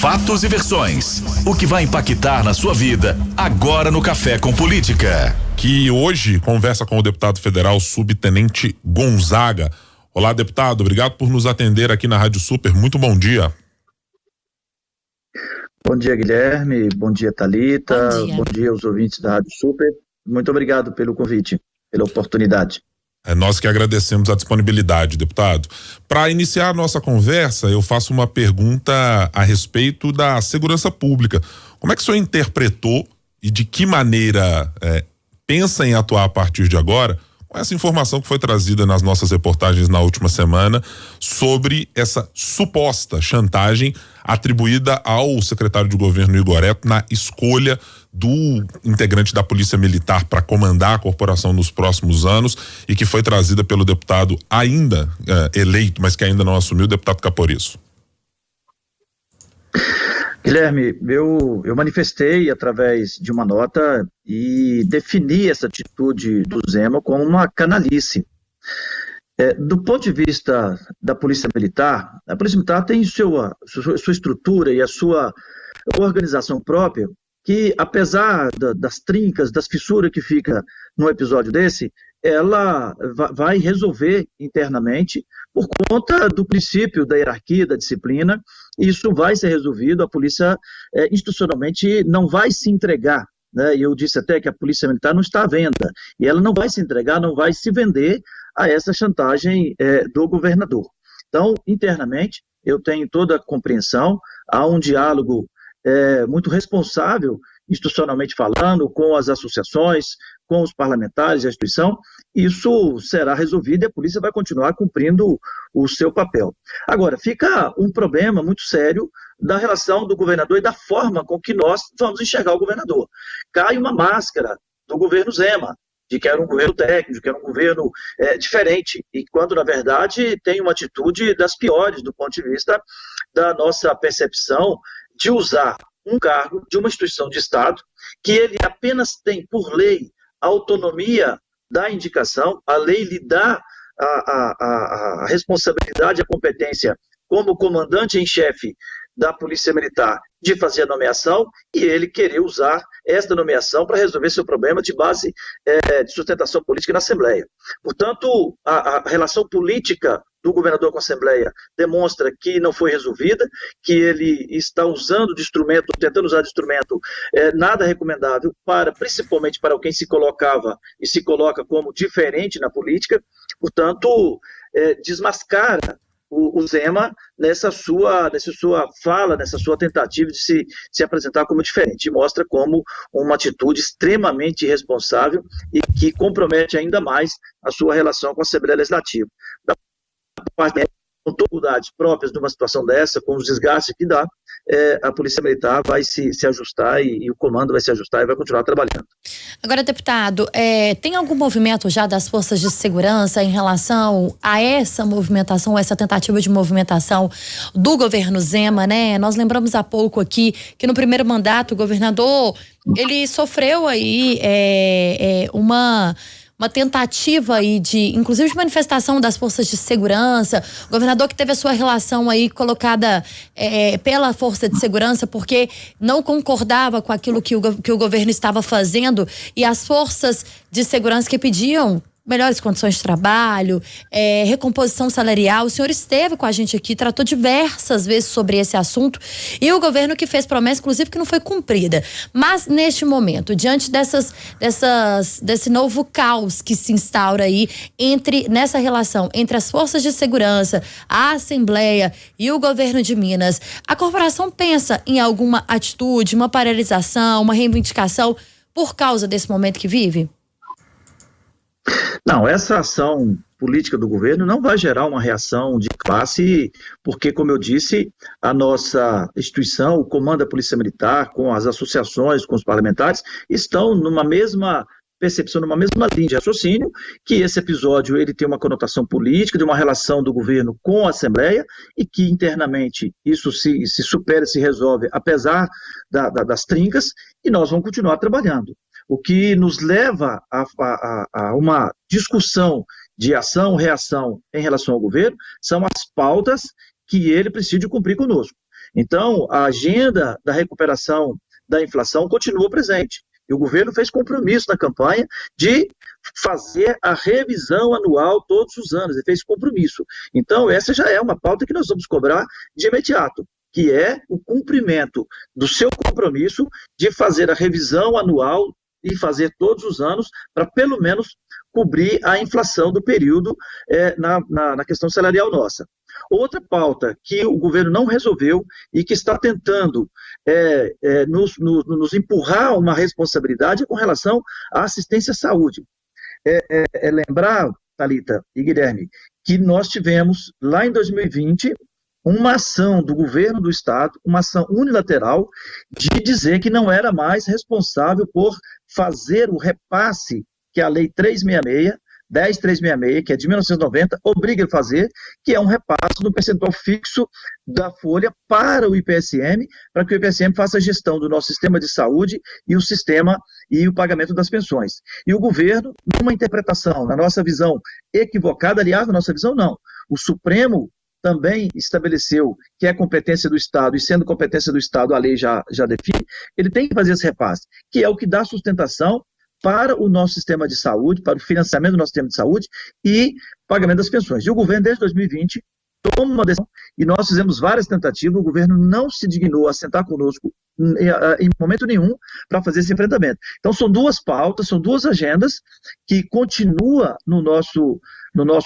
Fatos e versões. O que vai impactar na sua vida agora no Café com Política. Que hoje conversa com o deputado federal subtenente Gonzaga. Olá, deputado, obrigado por nos atender aqui na Rádio Super. Muito bom dia. Bom dia, Guilherme. Bom dia, Thalita. Bom dia aos ouvintes da Rádio Super. Muito obrigado pelo convite, pela oportunidade. É nós que agradecemos a disponibilidade, deputado. Para iniciar a nossa conversa, eu faço uma pergunta a respeito da segurança pública. Como é que o senhor interpretou e de que maneira pensa em atuar a partir de agora com essa informação que foi trazida nas nossas reportagens na última semana sobre essa suposta chantagem atribuída ao secretário de governo Igor Neto na escolha do integrante da Polícia Militar para comandar a corporação nos próximos anos e que foi trazida pelo deputado ainda eleito, mas que ainda não assumiu, o deputado Caporiço? Guilherme, eu manifestei através de uma nota e defini essa atitude do Zema como uma canalice. Do ponto de vista da Polícia Militar, a Polícia Militar tem sua estrutura e a sua organização própria, que apesar das trincas, das fissuras que fica num episódio desse, ela vai resolver internamente por conta do princípio da hierarquia, da disciplina. Isso vai ser resolvido, a polícia institucionalmente não vai se entregar, né? E eu disse até que a Polícia Militar não está à venda, e ela não vai se entregar, não vai se vender a essa chantagem do governador. Então, internamente, eu tenho toda a compreensão, há um diálogo muito responsável, institucionalmente falando, com as associações, com os parlamentares e a instituição. Isso será resolvido e a polícia vai continuar cumprindo o seu papel. Agora, fica um problema muito sério da relação do governador e da forma com que nós vamos enxergar o governador. Cai uma máscara do governo Zema, de que era um governo técnico, de que era um governo diferente, e quando, na verdade, tem uma atitude das piores do ponto de vista da nossa percepção de usar um cargo de uma instituição de Estado, que ele apenas tem, por lei, a autonomia da indicação, a lei lhe dá a responsabilidade, a competência como comandante em chefe da Polícia Militar de fazer a nomeação, e ele querer usar esta nomeação para resolver seu problema de base de sustentação política na Assembleia. Portanto, a relação política do governador com a Assembleia demonstra que não foi resolvida, que ele está usando de instrumento, tentando usar de instrumento nada recomendável, principalmente para quem se colocava e se coloca como diferente na política. Portanto, desmascara o Zema nessa sua fala, nessa sua tentativa de se apresentar como diferente. Mostra como uma atitude extremamente irresponsável e que compromete ainda mais a sua relação com a Assembleia Legislativa. Da parte com dificuldades próprias de uma situação dessa, com os desgastes que dá, a Polícia Militar vai se ajustar e o comando vai se ajustar e vai continuar trabalhando. Agora, deputado, tem algum movimento já das forças de segurança em relação a essa movimentação, essa tentativa de movimentação do governo Zema, né? Nós lembramos há pouco aqui que no primeiro mandato o governador, ele sofreu aí uma tentativa aí inclusive de manifestação das forças de segurança, o governador que teve a sua relação aí colocada pela força de segurança porque não concordava com aquilo que o governo estava fazendo, e as forças de segurança que pediam melhores condições de trabalho, recomposição salarial. O senhor esteve com a gente aqui, tratou diversas vezes sobre esse assunto, e o governo que fez promessa, inclusive, que não foi cumprida. Mas, neste momento, diante desse novo caos que se instaura aí nessa relação entre as forças de segurança, a Assembleia e o governo de Minas, a corporação pensa em alguma atitude, uma paralisação, uma reivindicação por causa desse momento que vive? Não, essa ação política do governo não vai gerar uma reação de classe, porque, como eu disse, a nossa instituição, o comando da Polícia Militar, com as associações, com os parlamentares, estão numa mesma percepção, numa mesma linha de raciocínio, que esse episódio ele tem uma conotação política, de uma relação do governo com a Assembleia, e que internamente isso se supera, se resolve, apesar das trincas, e nós vamos continuar trabalhando. O que nos leva a uma discussão de ação, reação em relação ao governo, são as pautas que ele precisa cumprir conosco. Então, a agenda da recuperação da inflação continua presente. E o governo fez compromisso na campanha de fazer a revisão anual todos os anos, ele fez compromisso. Então, essa já é uma pauta que nós vamos cobrar de imediato, que é o cumprimento do seu compromisso de fazer a revisão anual e fazer todos os anos para, pelo menos, cobrir a inflação do período na questão salarial nossa. Outra pauta que o governo não resolveu e que está tentando nos empurrar uma responsabilidade é com relação à assistência à saúde. Lembrar, Thalita e Guilherme, que nós tivemos lá em 2020 uma ação do governo do estado, uma ação unilateral de dizer que não era mais responsável por fazer o repasse que a Lei 10.366, que é de 1990, obriga a fazer, que é um repasse do percentual fixo da folha para o IPSM, para que o IPSM faça a gestão do nosso sistema de saúde e o sistema e o pagamento das pensões. E o governo, numa interpretação, na nossa visão equivocada, aliás, na nossa visão não, o Supremo também estabeleceu que é competência do Estado, e sendo competência do Estado, a lei já define, ele tem que fazer esse repasse, que é o que dá sustentação para o nosso sistema de saúde, para o financiamento do nosso sistema de saúde e pagamento das pensões. E o governo, desde 2020, toma uma decisão, e nós fizemos várias tentativas, o governo não se dignou a sentar conosco em momento nenhum para fazer esse enfrentamento. Então, são duas pautas, são duas agendas que continuam no nosso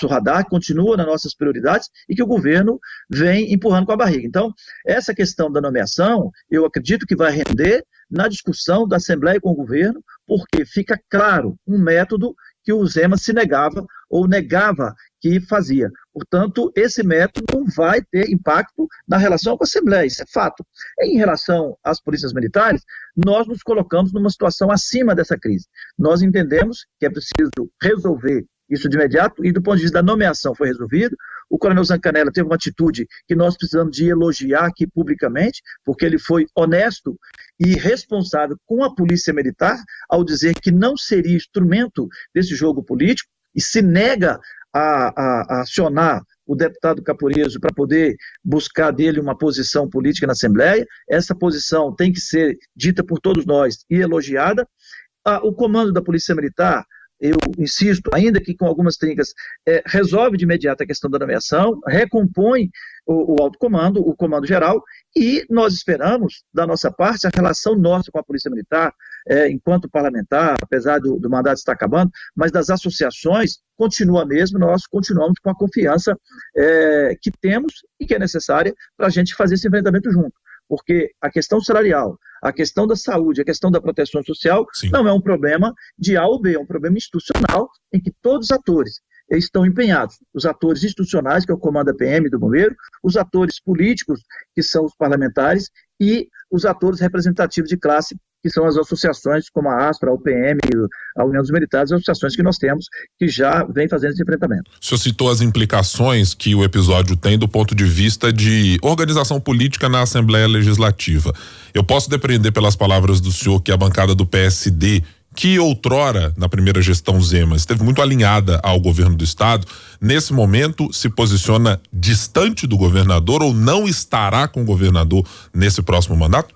radar, continuam nas nossas prioridades e que o governo vem empurrando com a barriga. Então, essa questão da nomeação, eu acredito que vai render na discussão da Assembleia com o governo, porque fica claro um método que o Zema se negava ou negava que fazia. Portanto, esse método não vai ter impacto na relação com a Assembleia, isso é fato. Em relação às polícias militares, nós nos colocamos numa situação acima dessa crise. Nós entendemos que é preciso resolver isso de imediato, e do ponto de vista da nomeação foi resolvido. O coronel Zancanella teve uma atitude que nós precisamos de elogiar aqui publicamente, porque ele foi honesto e responsável com a polícia militar ao dizer que não seria instrumento desse jogo político e se nega a acionar o deputado Caporeso para poder buscar dele uma posição política na Assembleia. Essa posição tem que ser dita por todos nós e elogiada. O comando da Polícia Militar, eu insisto, ainda que com algumas trincas, resolve de imediato a questão da nomeação, recompõe o alto comando, o comando geral, e nós esperamos, da nossa parte, a relação nossa com a Polícia Militar, enquanto parlamentar, apesar do mandato estar acabando, mas das associações, continua a mesma, nós continuamos com a confiança que temos e que é necessária para a gente fazer esse enfrentamento junto. Porque a questão salarial, a questão da saúde, a questão da proteção social, sim, não é um problema de A ou B, é um problema institucional em que todos os atores estão empenhados. Os atores institucionais, que é o comando da PM do Bombeiro, os atores políticos, que são os parlamentares, e os atores representativos de classe, que são as associações como a ASPRA, a UPM, a União dos Militares, as associações que nós temos, que já vem fazendo esse enfrentamento. O senhor citou as implicações que o episódio tem do ponto de vista de organização política na Assembleia Legislativa. Eu posso depreender pelas palavras do senhor que a bancada do PSD, que outrora, na primeira gestão Zema, esteve muito alinhada ao governo do estado, nesse momento se posiciona distante do governador ou não estará com o governador nesse próximo mandato?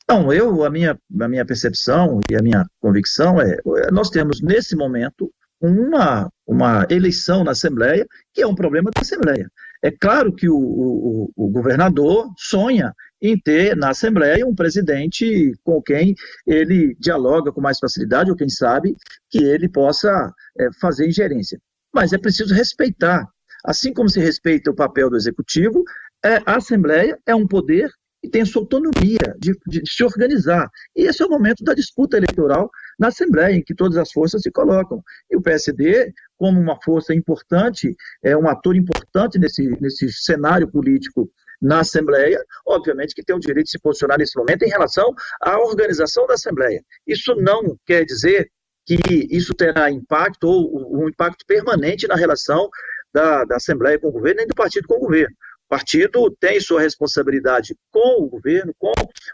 Não, a minha percepção e a minha convicção nós temos nesse momento uma eleição na Assembleia, que é um problema da Assembleia. É claro que o governador sonha em ter na Assembleia um presidente com quem ele dialoga com mais facilidade, ou quem sabe que ele possa fazer ingerência. Mas é preciso respeitar. Assim como se respeita o papel do Executivo, a Assembleia é um poder e tem sua autonomia de se organizar. E esse é o momento da disputa eleitoral na Assembleia, em que todas as forças se colocam. E o PSD, como uma força importante, um ator importante nesse cenário político na Assembleia, obviamente que tem o direito de se posicionar nesse momento em relação à organização da Assembleia. Isso não quer dizer que isso terá impacto ou um impacto permanente na relação da Assembleia com o governo, nem do partido com o governo. O partido tem sua responsabilidade com o governo, com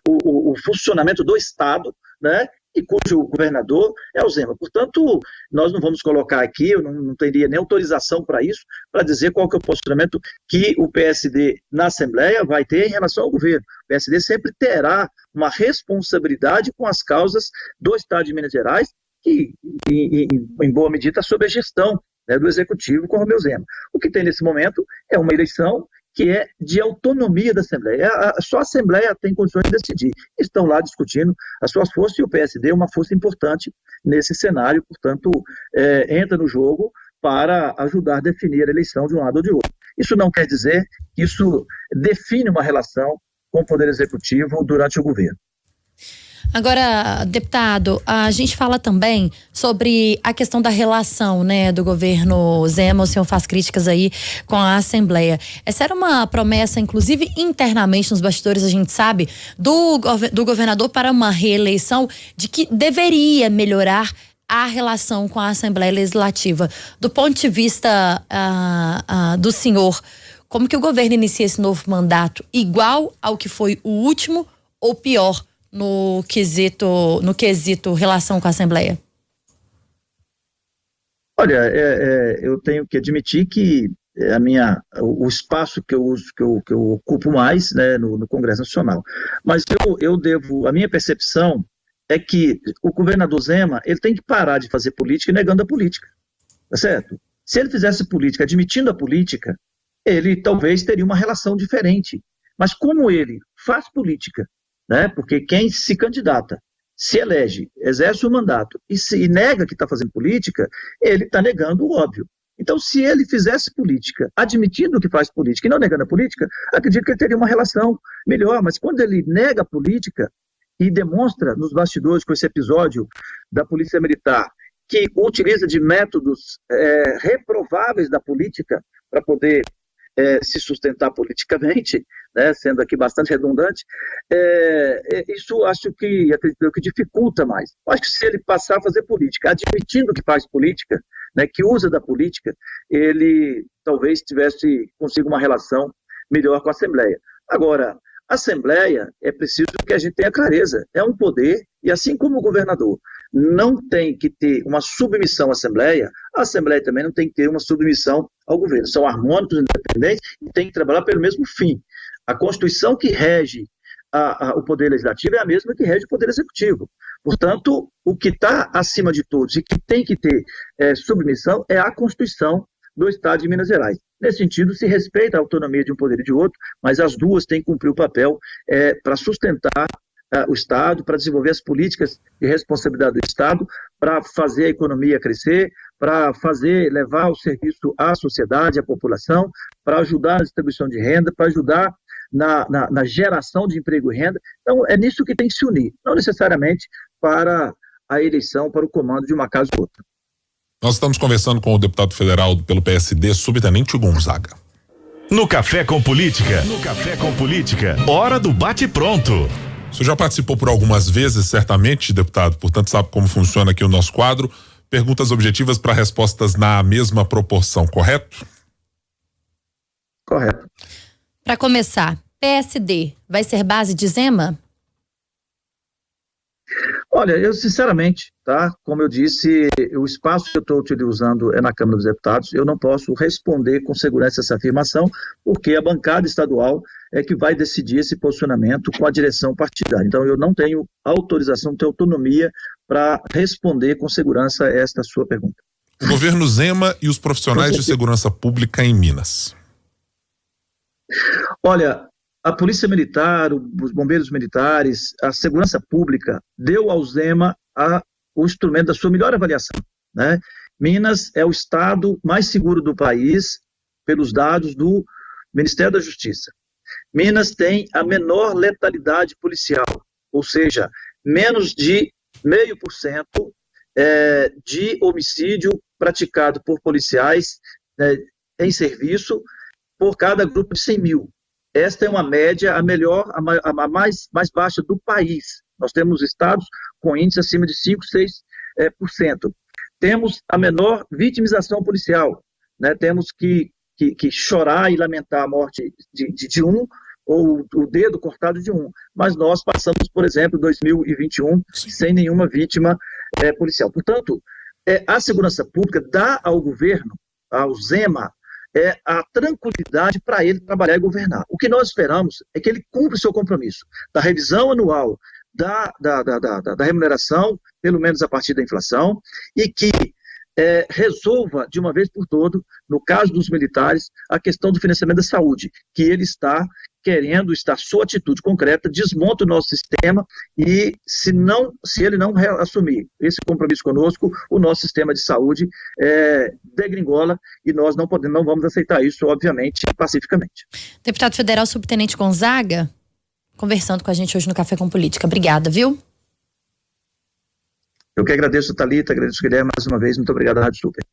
o funcionamento do Estado, né? e cujo governador é o Zema. Portanto, nós não vamos colocar aqui, eu não teria nem autorização para isso, para dizer qual que é o posicionamento que o PSD na Assembleia vai ter em relação ao governo. O PSD sempre terá uma responsabilidade com as causas do Estado de Minas Gerais, que, em boa medida, sob a gestão, né, do Executivo com o Romeu Zema. O que tem nesse momento é uma eleição que é de autonomia da Assembleia. Só a Assembleia tem condições de decidir. Estão lá discutindo as suas forças e o PSD é uma força importante nesse cenário, portanto, entra no jogo para ajudar a definir a eleição de um lado ou de outro. Isso não quer dizer que isso define uma relação com o Poder Executivo durante o governo. Agora, deputado, a gente fala também sobre a questão da relação, né, do governo Zema. O senhor faz críticas aí com a Assembleia. Essa era uma promessa, inclusive internamente nos bastidores, a gente sabe, do governador para uma reeleição, de que deveria melhorar a relação com a Assembleia Legislativa. Do ponto de vista do senhor, como que o governo inicia esse novo mandato? Igual ao que foi o último ou pior no quesito relação com a Assembleia? Olha, eu tenho que admitir que o espaço que eu ocupo mais, né, no Congresso Nacional. Mas a minha percepção é que o governador Zema, ele tem que parar de fazer política negando a política, tá certo? Se ele fizesse política admitindo a política, ele talvez teria uma relação diferente. Mas como ele faz política, né? Porque quem se candidata, se elege, exerce o mandato e nega que está fazendo política, ele está negando o óbvio. Então, se ele fizesse política, admitindo que faz política e não negando a política, acredito que ele teria uma relação melhor. Mas quando ele nega a política e demonstra nos bastidores com esse episódio da Polícia Militar que utiliza de métodos reprováveis da política para poder se sustentar politicamente, né, sendo aqui bastante redundante, isso acho que dificulta mais. Acho que se ele passar a fazer política, admitindo que faz política, né, que usa da política, ele talvez consiga uma relação melhor com a Assembleia. Agora, a Assembleia é preciso que a gente tenha clareza, é um poder, e assim como o governador não tem que ter uma submissão à Assembleia, a Assembleia também não tem que ter uma submissão ao governo. São harmônicos, independentes, e tem que trabalhar pelo mesmo fim. A Constituição que rege o Poder Legislativo é a mesma que rege o Poder Executivo. Portanto, o que está acima de todos e que tem que ter submissão é a Constituição do Estado de Minas Gerais. Nesse sentido, se respeita a autonomia de um poder e de outro, mas as duas têm que cumprir o papel para sustentar o Estado, para desenvolver as políticas de responsabilidade do Estado, para fazer a economia crescer, para levar o serviço à sociedade, à população, para ajudar na distribuição de renda, para ajudar na geração de emprego e renda. Então, é nisso que tem que se unir, não necessariamente para a eleição, para o comando de uma casa ou outra. Nós estamos conversando com o deputado federal pelo PSD, subtenente Gonzaga. No Café com Política, hora do bate-pronto. O senhor já participou por algumas vezes, certamente, deputado, portanto sabe como funciona aqui o nosso quadro. Perguntas objetivas para respostas na mesma proporção, correto? Correto. Para começar, PSD vai ser base de Zema? Olha, eu sinceramente, tá? Como eu disse, o espaço que eu estou utilizando é na Câmara dos Deputados. Eu não posso responder com segurança essa afirmação, porque a bancada estadual é que vai decidir esse posicionamento com a direção partidária. Então, eu não tenho autorização, não tenho autonomia para responder com segurança esta sua pergunta. O governo Zema e os profissionais de segurança pública em Minas. Olha, a Polícia Militar, os bombeiros militares, a segurança pública deu ao Zema o instrumento da sua melhor avaliação, né? Minas é o estado mais seguro do país, pelos dados do Ministério da Justiça. Minas tem a menor letalidade policial, ou seja, menos de 0,5% de homicídio praticado por policiais em serviço por cada grupo de 100 mil. Esta é uma média, a melhor, a mais baixa do país. Nós temos estados com índice acima de 5, 6%. Temos a menor vitimização policial, né? Temos que chorar e lamentar a morte de um ou o dedo cortado de um, mas nós passamos, por exemplo, 2021 sem nenhuma vítima policial. Portanto, a segurança pública dá ao governo, ao Zema, a tranquilidade para ele trabalhar e governar. O que nós esperamos é que ele cumpra o seu compromisso da revisão anual da remuneração, pelo menos a partir da inflação, e que resolva de uma vez por todo, no caso dos militares, a questão do financiamento da saúde, que ele está querendo, sua atitude concreta, desmonta o nosso sistema e se ele não assumir esse compromisso conosco, o nosso sistema de saúde degringola e nós não vamos aceitar isso, obviamente, pacificamente. Deputado Federal Subtenente Gonzaga, conversando com a gente hoje no Café com Política. Obrigada, viu? Eu que agradeço, Thalita, agradeço, Guilherme, mais uma vez. Muito obrigado, Rádio Super.